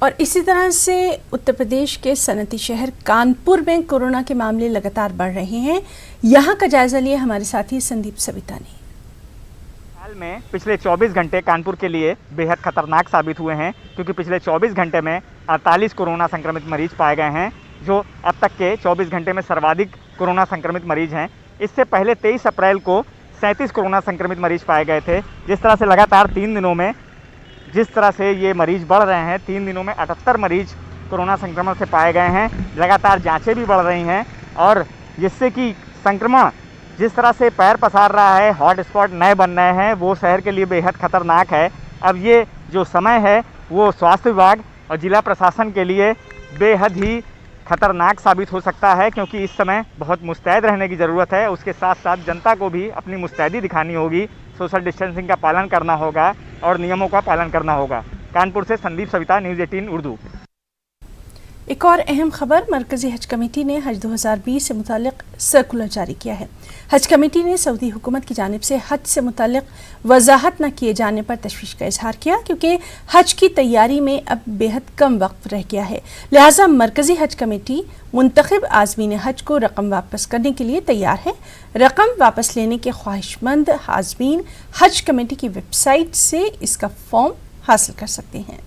और इसी तरह से उत्तर प्रदेश के सनती शहर कानपुर में कोरोना के मामले लगातार बढ़ रहे हैं। यहाँ का जायजा लिए हमारे साथी संदीप सविता ने। हाल में पिछले 24 घंटे कानपुर के लिए बेहद खतरनाक साबित हुए हैं, क्योंकि पिछले 24 घंटे में 48 कोरोना संक्रमित मरीज पाए गए हैं, जो अब तक के 24 घंटे में सर्वाधिक कोरोना संक्रमित मरीज हैं। इससे पहले 23 अप्रैल को 37 कोरोना संक्रमित मरीज पाए गए थे। जिस तरह से लगातार 3 दिनों में जिस तरह से ये मरीज बढ़ रहे हैं, 3 दिनों में 78 मरीज कोरोना संक्रमण से पाए गए हैं। लगातार जांचें भी बढ़ रही हैं और जिससे कि संक्रमण जिस तरह से पैर पसार रहा है, हॉट स्पॉट नए बन रहे हैं, वो शहर के लिए बेहद खतरनाक है। अब ये जो समय है वो स्वास्थ्य विभाग और जिला प्रशासन के लिए बेहद ही खतरनाक साबित हो सकता है, क्योंकि इस समय बहुत मुस्तैद रहने की ज़रूरत है। उसके साथ साथ जनता को भी अपनी मुस्तैदी दिखानी होगी, सोशल डिस्टेंसिंग का पालन करना होगा और नियमों का पालन करना होगा। कानपुर से संदीप सविता, न्यूज़ 18 उर्दू। एक और अहम खबर, मरकज़ी हज कमेटी ने हज 2020 से मुतालिक सर्कुलर जारी किया है। हज कमेटी ने सऊदी हुकूमत की जानिब से हज से मुतालिक वजाहत न किए जाने पर तशवीश का इजहार किया, क्योंकि हज की तैयारी में अब बेहद कम वक्त रह गया है। लिहाजा मरकज़ी हज कमेटी मुंतखब आज़मीन हज को रकम वापस करने के लिए तैयार है। रकम वापस लेने के ख्वाहिशमंद आज़मीन हज कमेटी की वेबसाइट से इसका फॉर्म हासिल कर सकते हैं।